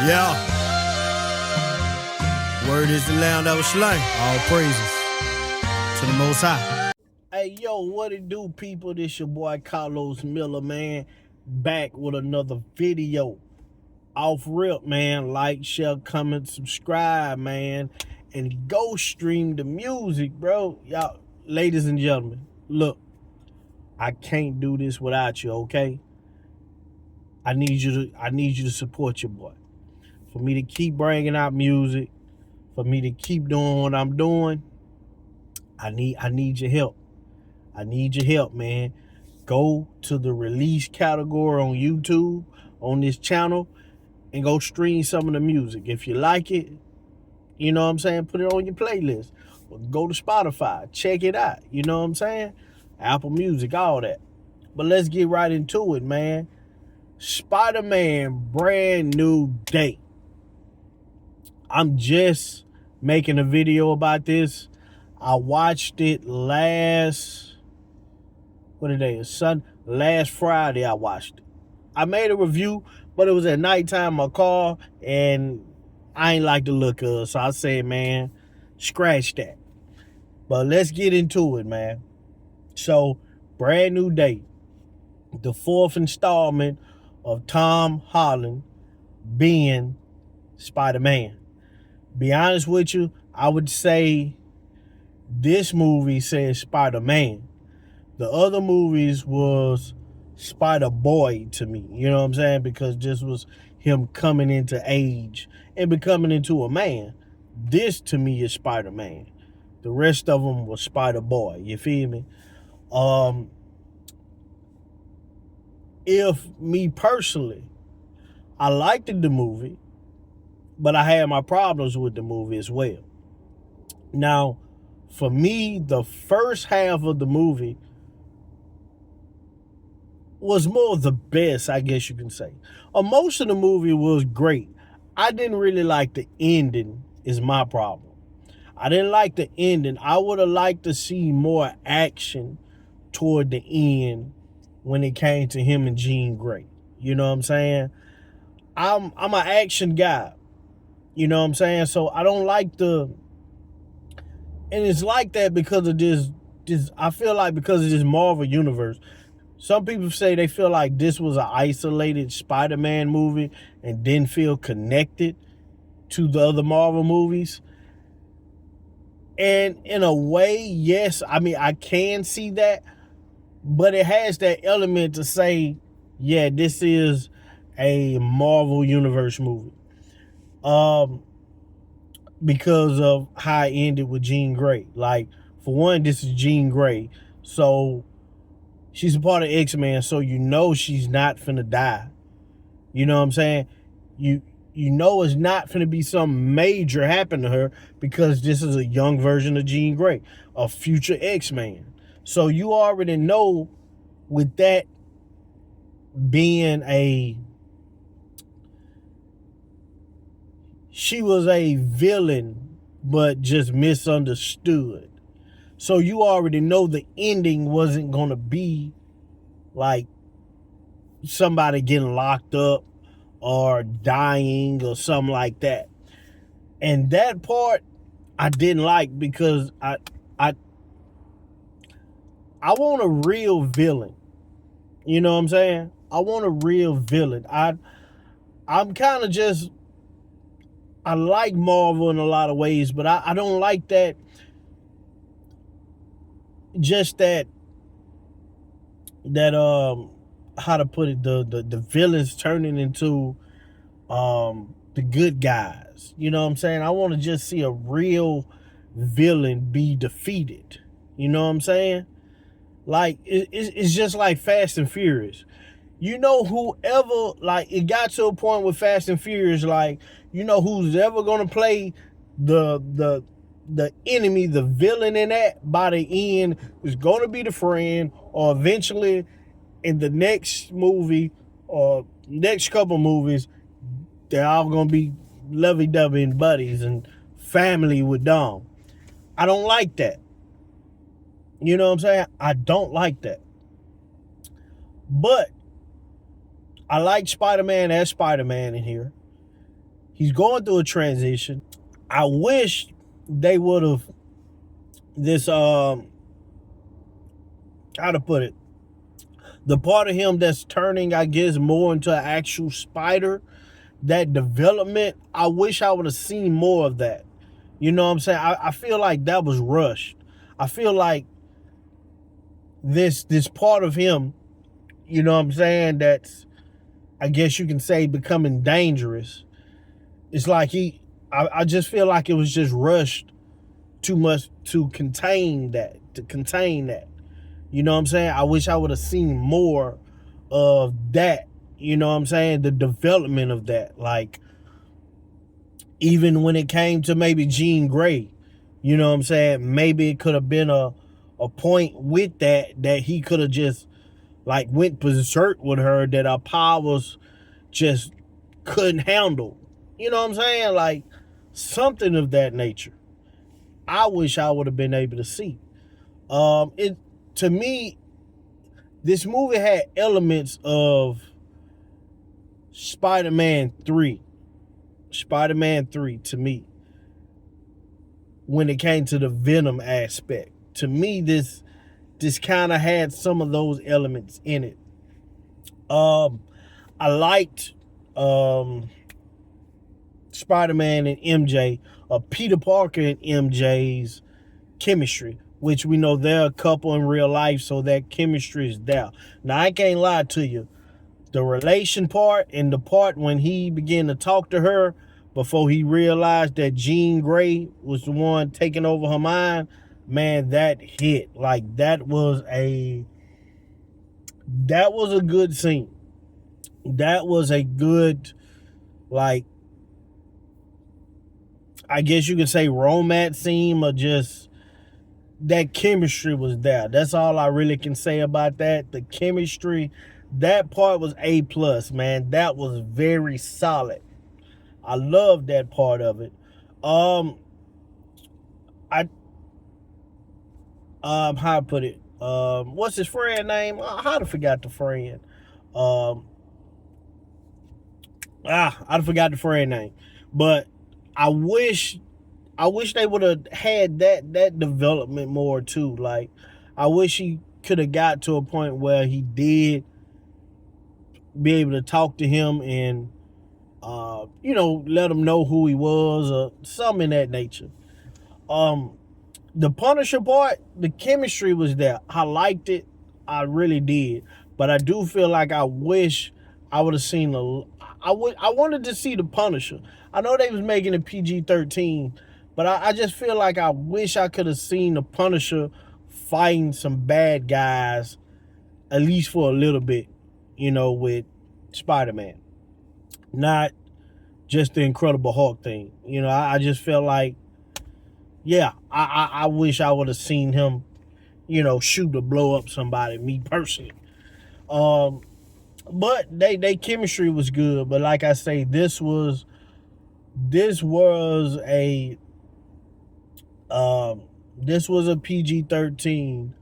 Yeah. Word is the lamb that was slain. All praises to the Most High. Hey, yo, what it do, people? This your boy Carlos Miller, man. Back with another video. Off rip, man. Like, share, comment, subscribe, man. And go stream the music, bro. Y'all, ladies and gentlemen, look. I can't do this without you, okay? I need you to support your boy. For me to keep bringing out music, for me to keep doing what I'm doing, I need your help. I need your help, man. Go to the release category on YouTube, on this channel, and go stream some of the music. If you like it, you know what I'm saying, put it on your playlist. Or go to Spotify, check it out. You know what I'm saying? Apple Music, all that. But let's get right into it, man. Spider-Man Brand New Day. I'm just making a video about this. I watched it last Friday I watched it. I made a review, but it was at nighttime in my car, and I ain't like the look of it. So I said, man, scratch that. But let's get into it, man. So, Brand New Day. The fourth installment of Tom Holland being Spider-Man. Be honest with you, I would say this movie says Spider-Man. The other movies was Spider-Boy to me. You know what I'm saying? Because this was him coming into age and becoming into a man. This to me is Spider-Man. The rest of them was Spider-Boy. You feel me? If me personally, I liked the movie, but I had my problems with the movie as well. Now, for me, the first half of the movie was more of the best, I guess you can say. Most of the movie was great. I didn't really like the ending, is my problem. I didn't like the ending. I would have liked to see more action toward the end when it came to him and Jean Grey. You know what I'm saying? I'm an action guy. You know what I'm saying? So I don't like and it's like that because of this I feel like because of this Marvel universe. Some people say they feel like this was an isolated Spider-Man movie and didn't feel connected to the other Marvel movies. And in a way, yes, I mean, I can see that, but it has that element to say, yeah, this is a Marvel Universe movie. Because of how it ended with Jean Grey. Like, for one, this is Jean Grey. So, she's a part of X-Men, so you know she's not finna die. You know what I'm saying? You know it's not finna be some major happen to her because this is a young version of Jean Grey, a future X-Man. So you already know with that being she was a villain, but just misunderstood. So you already know the ending wasn't going to be like somebody getting locked up or dying or something like that. And that part I didn't like because I want a real villain. You know what I'm saying? I want a real villain. I'm kind of just, I like Marvel in a lot of ways, but I don't like that, just that how to put it, the villains turning into the good guys. You know what I'm saying? I want to just see a real villain be defeated. You know what I'm saying? Like, it's just like Fast and Furious. You know, whoever, like, it got to a point with Fast and Furious, like, you know who's ever going to play the enemy, the villain in that, by the end is going to be the friend, or eventually in the next movie or next couple movies, they're all going to be lovey-dovey and buddies and family with Dom. I don't like that. You know what I'm saying? I don't like that. But I like Spider-Man as Spider-Man in here. He's going through a transition. I wish they would have this how to put it, the part of him that's turning, I guess, more into an actual spider, that development, I wish I would have seen more of that. You know what I'm saying? I feel like that was rushed. I feel like this part of him, you know what I'm saying, that's, I guess you can say, becoming dangerous. It's like I just feel like it was just rushed too much to contain that. You know what I'm saying? I wish I would have seen more of that. You know what I'm saying? The development of that. Like, even when it came to maybe Jean Grey, you know what I'm saying? Maybe it could have been a point with that he could have just like went berserk with her, that our powers just couldn't handle. You know what I'm saying? Like, something of that nature. I wish I would have been able to see. It, to me, this movie had elements of Spider-Man 3. Spider-Man 3 to me, when it came to the Venom aspect. To me, this kind of had some of those elements in it. I liked Spider-Man and MJ, Peter Parker and MJ's chemistry, which we know they're a couple in real life, so that chemistry is there. Now, I can't lie to you. The relation part and the part when he began to talk to her before he realized that Jean Grey was the one taking over her mind, man, that hit. Like, that was a good scene. That was a good, like, I guess you could say romance scene, or just that chemistry was there. That's all I really can say about that. The chemistry, that part was A+, man. That was very solid. I love that part of it. How I put it? What's his friend name? I'd forgot the friend. I forgot the friend name. But I wish they would have had that development more too. Like, I wish he could have got to a point where he did be able to talk to him and let him know who he was, or something in that nature. The Punisher part, the chemistry was there. I liked it. I really did. But I do feel like I wish I would have seen I wanted to see the Punisher. I know they was making it PG-13, but I just feel like I wish I could have seen the Punisher fighting some bad guys, at least for a little bit, with Spider-Man. Not just the Incredible Hulk thing. I just felt like, yeah, I wish I would have seen him, shoot or blow up somebody, me personally. But they chemistry was good. But like I say, this was a PG-13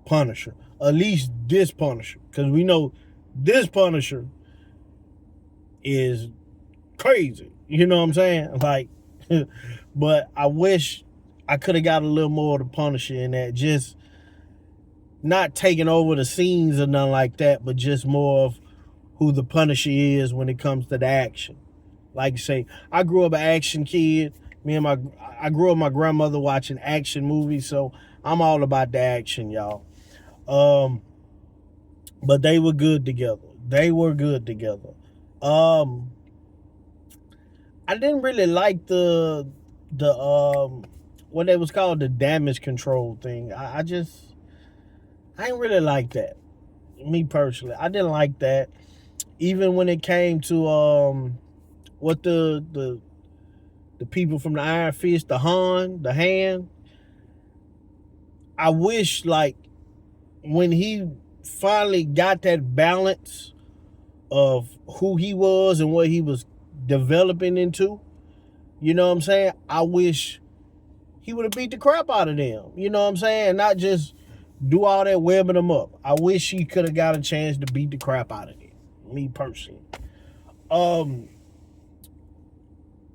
Punisher. At least this Punisher, because we know this Punisher is crazy. You know what I'm saying? Like, but I wish I could have got a little more of the Punisher in that. Just not taking over the scenes or nothing like that, but just more of who the Punisher is when it comes to the action. Like you say, I grew up an action kid. I grew up with my grandmother watching action movies, so I'm all about the action, y'all. But they were good together. I didn't really like the what it was called, the damage control thing. I didn't really like that. Me personally, I didn't like that. Even when it came to what the people from the Iron Fist, the Hand. I wish, like, when he finally got that balance of who he was and what he was developing into, you know what I'm saying? I wish he would have beat the crap out of them. You know what I'm saying? Not just do all that webbing them up. I wish he could have got a chance to beat the crap out of them. Me personally.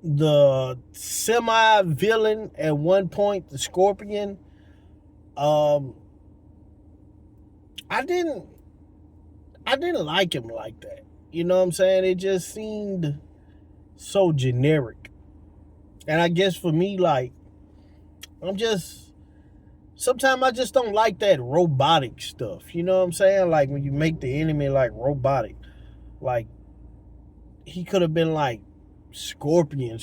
the semi-villain at one point, the Scorpion, um, I didn't like him like that. You know what I'm saying? It just seemed so generic. And I guess for me, like, I'm just sometimes I just don't like that robotic stuff. You know what I'm saying? Like when you make the enemy like robotic. Like he could have been like Scorpion.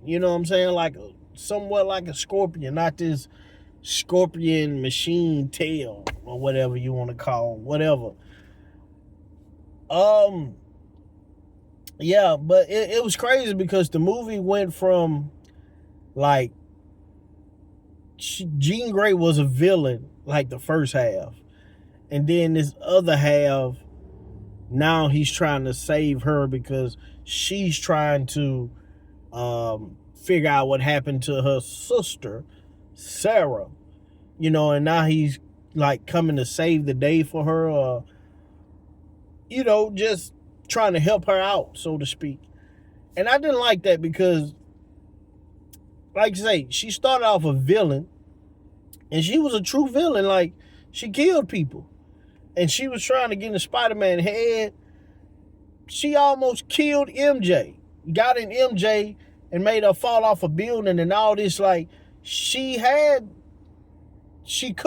You know what I'm saying? Like somewhat like a scorpion, not this scorpion machine tail or whatever you want to call it, whatever. Um yeah, but it was crazy because the movie went from like Jean Grey was a villain like the first half. And then this other half, now he's trying to save her because she's trying to figure out what happened to her sister, Sarah. You know, and now he's like coming to save the day for her, you know, just trying to help her out, so to speak. And I didn't like that because, like I say, she started off a villain, and she was a true villain. Like, she killed people. And she was trying to get in the Spider-Man head. She almost killed MJ. Got in MJ and made her fall off a building and all this. Like, she could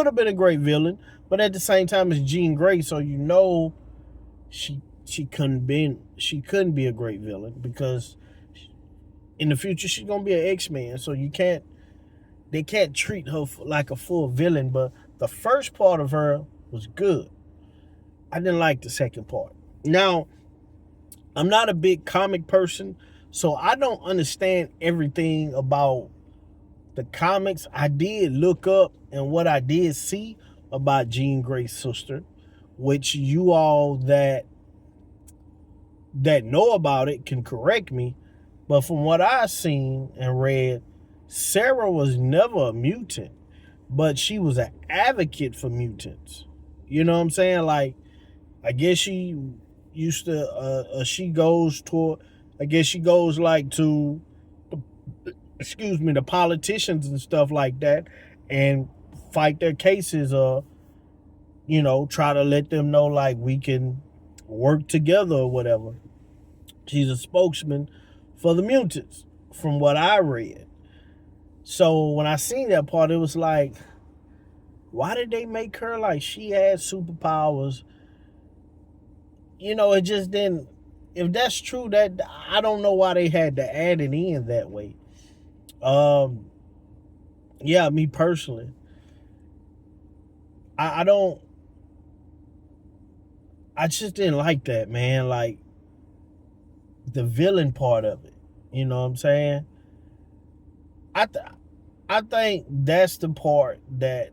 have been a great villain, but at the same time it's Jean Grey, so you know she couldn't be a great villain because in the future she's gonna be an X-Men. So they can't treat her like a full villain. But the first part of her was good. I didn't like the second part. Now, I'm not a big comic person, so I don't understand everything about the comics. I did look up, and what I did see about Jean Grey's sister, which you all that know about it can correct me, but from what I've seen and read, Sarah was never a mutant, but she was an advocate for mutants. You know what I'm saying? Like, I guess she used to, she goes toward, I guess she goes like to, the politicians and stuff like that and fight their cases, you know, try to let them know like we can work together or whatever. She's a spokesman for the mutants from what I read. So when I seen that part, it was like, why did they make her like she had superpowers? You know, it just didn't. If that's true, that I don't know why they had to add it in that way. Yeah, me personally, I don't. I just didn't like that, man. Like the villain part of it. You know what I'm saying? I th- I think that's the part that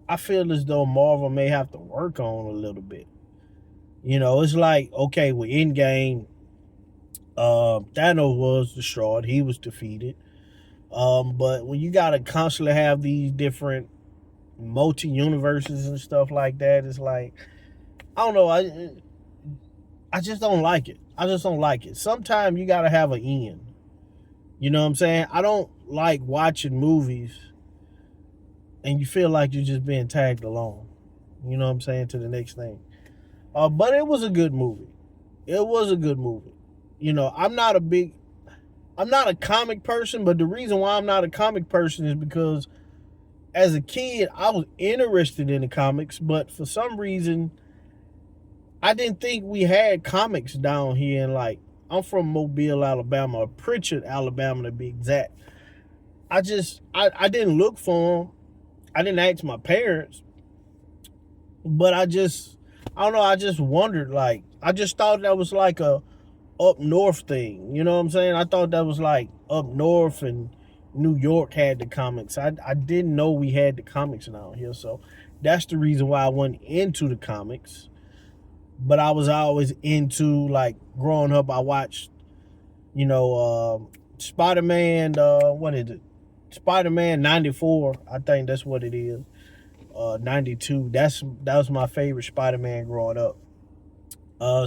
I feel as though Marvel may have to work on a little bit. You know, it's like, okay, with Endgame, Thanos was destroyed. He was defeated. But when you gotta constantly have these different multi-universes and stuff like that, it's like, I don't know, I just don't like it. I just don't like it. Sometimes you gotta have an end. You know what I'm saying? I don't like watching movies and you feel like you're just being tagged along. You know what I'm saying? To the next thing. But it was a good movie. It was a good movie. You know, I'm not a comic person, but the reason why I'm not a comic person is because as a kid, I was interested in the comics, but for some reason, I didn't think we had comics down here. And like, I'm from Mobile, Alabama, or Pritchard, Alabama to be exact. I didn't look for them. I didn't ask my parents, but I don't know. I just wondered, like, I just thought that was like a up north thing. You know what I'm saying? I thought that was like up north and New York had the comics. I didn't know we had the comics down here. So that's the reason why I went into the comics. But I was always into, like, growing up, I watched, you know, Spider-Man, what is it? Spider-Man 94, I think that's what it is. 92. That was my favorite Spider-Man growing up.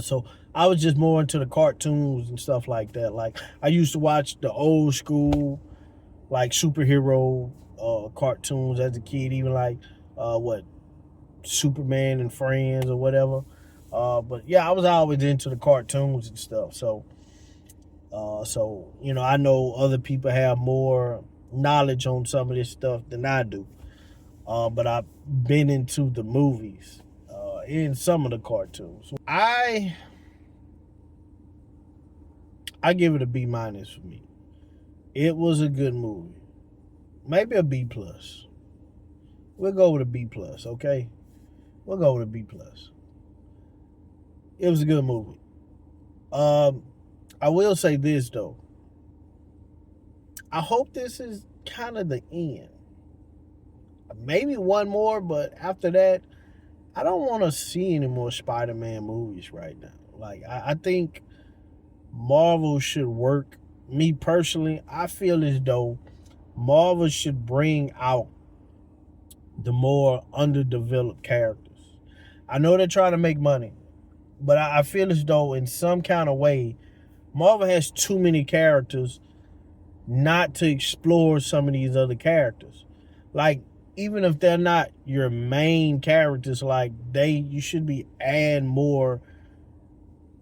So I was just more into the cartoons and stuff like that. Like I used to watch the old school like superhero cartoons as a kid, even like what Superman and Friends or whatever. But yeah, I was always into the cartoons and stuff. So you know, I know other people have more knowledge on some of this stuff than I do. But I've been into the movies in some of the cartoons. I give it a B minus for me. It was a good movie. Maybe a B plus. We'll go with a B plus, okay? We'll go with a B plus. It was a good movie. Um, I will say this though. I hope this is kind of the end. Maybe one more, but after that, I don't want to see any more Spider-Man movies right now. Like I think Marvel should work. Me personally, I feel as though Marvel should bring out the more underdeveloped characters. I know they're trying to make money, but I feel as though in some kind of way, Marvel has too many characters not to explore some of these other characters. Like, even if they're not your main characters, like you should be adding more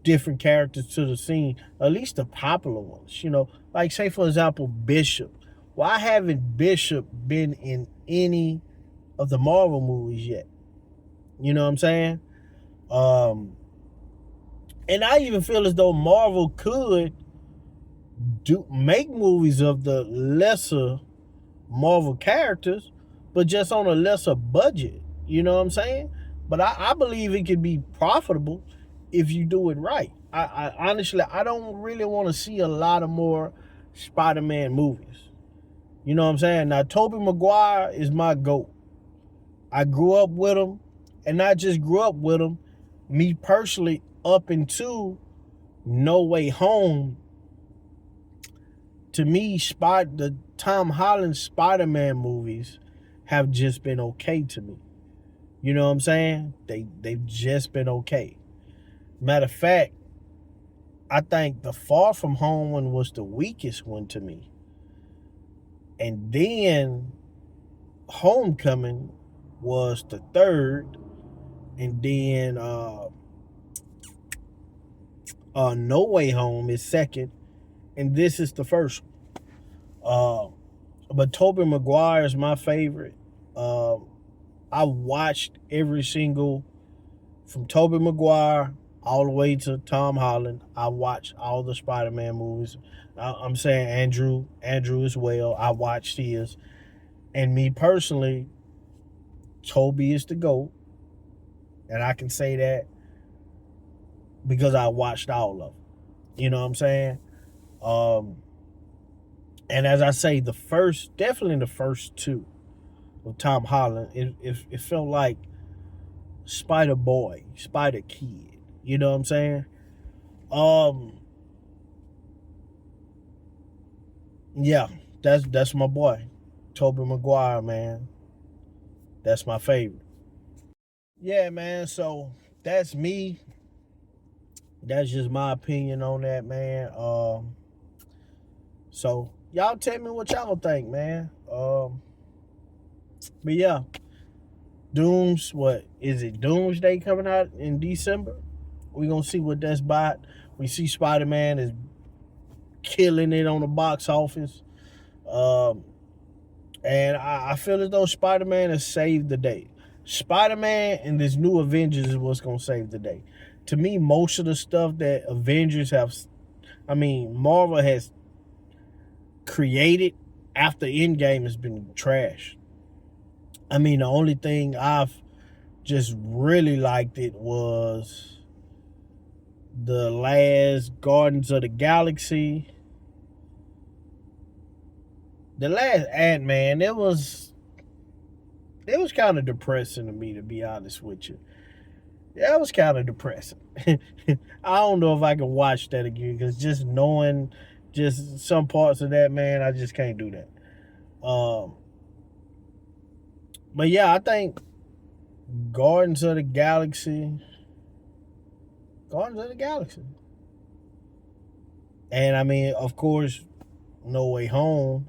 different characters to the scene, at least the popular ones, you know. Like say for example, Bishop. Why haven't Bishop been in any of the Marvel movies yet? You know what I'm saying? Um, and I even feel as though Marvel could make movies of the lesser Marvel characters, but just on a lesser budget. You know what I'm saying? But I believe it could be profitable if you do it right. I honestly, I don't really want to see a lot of more Spider-Man movies. You know what I'm saying? Now, Tobey Maguire is my GOAT. I grew up with him, and not just grew up with him, me personally, up into No Way Home. To me, the Tom Holland Spider-Man movies have just been okay to me. You know what I'm saying? They've just been okay. Matter of fact, I think the Far From Home one was the weakest one to me. And then Homecoming was the third. And then No Way Home is second. And this is the first one. But Tobey Maguire is my favorite. I watched every single, from Tobey Maguire all the way to Tom Holland. I watched all the Spider-Man movies. I'm saying Andrew as well. I watched his. And me personally, Tobey is the GOAT. And I can say that because I watched all of them. You know what I'm saying? And as I say, definitely the first two with Tom Holland, it felt like Spider Boy, Spider Kid. You know what I'm saying? Yeah, that's my boy, Tobey Maguire, man. That's my favorite. Yeah, man. So that's me. That's just my opinion on that, man. So y'all tell me what y'all think, man. But yeah, what is it? Doomsday coming out in December. We gonna see what that's about. We see Spider-Man is killing it on the box office. Um, and I feel as though Spider-Man has saved the day. Spider-Man and this new Avengers is what's gonna save the day. To me, most of the stuff that Marvel has created after Endgame has been trash. I mean, the only thing I've just really liked it was the last Guardians of the Galaxy. The last Ant-Man, it was kind of depressing to me, to be honest with you. Yeah, it was kind of depressing. I don't know if I can watch that again, because just knowing just some parts of that, man, I just can't do that. But yeah, I think Guardians of the Galaxy Guardians of the Galaxy. And I mean, of course, No Way Home.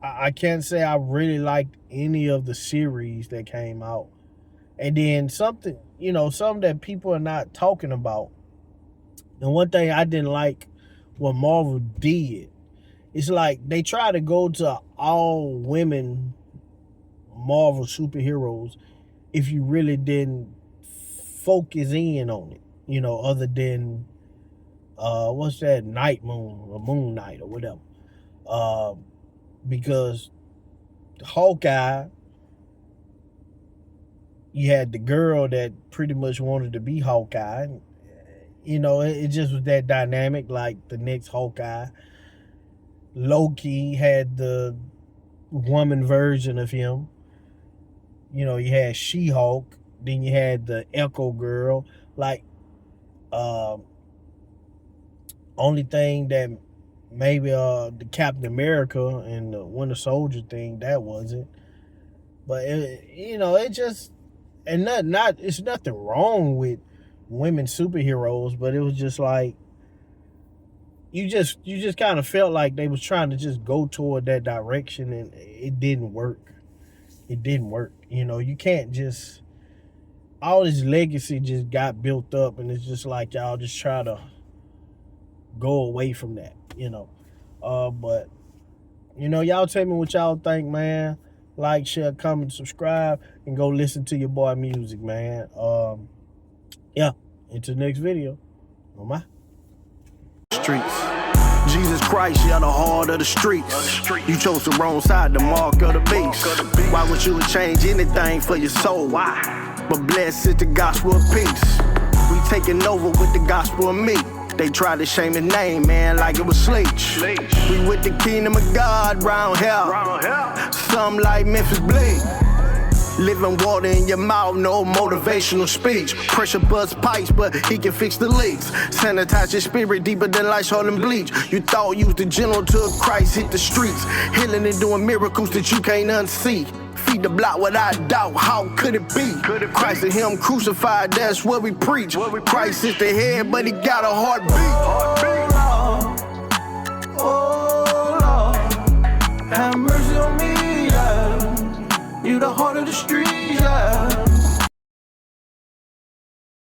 I can't say I really liked any of the series that came out. And then something that people are not talking about. And one thing I didn't like what Marvel did, it's like they try to go to all women Marvel superheroes if you really didn't focus in on it, other than what's that, Night Moon or Moon Knight or whatever. Because Hawkeye, you had the girl that pretty much wanted to be Hawkeye. It just was that dynamic, like the next Hawkeye. Loki had the woman version of him. You had She-Hulk, then you had the Echo Girl. Like, only thing that maybe the Captain America and the Winter Soldier thing, that wasn't. But it just, and it's nothing wrong with women superheroes, but it was just like you just kind of felt like they was trying to just go toward that direction, and it didn't work. You can't just, all this legacy just got built up, and it's just like y'all just try to go away from that, but y'all tell me what y'all think, man. Like, share, comment, subscribe, and go listen to your boy music, man. Yeah, until next video. On my streets. Jesus Christ, you're the heart of the streets. You chose the wrong side, the mark of the beast. Why would you change anything for your soul? Why? But blessed is the gospel of peace. We taking over with the gospel of me. They tried to shame his name, man, like it was Sleech. We with the kingdom of God round here. Some like Memphis Bleak. Living water in your mouth, no motivational speech. Pressure bust pipes, but he can fix the leaks. Sanitize your spirit deeper than lights holding bleach. You thought you was the general till Christ hit the streets. Healing and doing miracles that you can't unsee. Feed the block without doubt, how could it be? Christ and him crucified, that's what we preach. Christ is the head, but he got a heartbeat. Oh Lord, have mercy on me, yeah. You the heart of the street.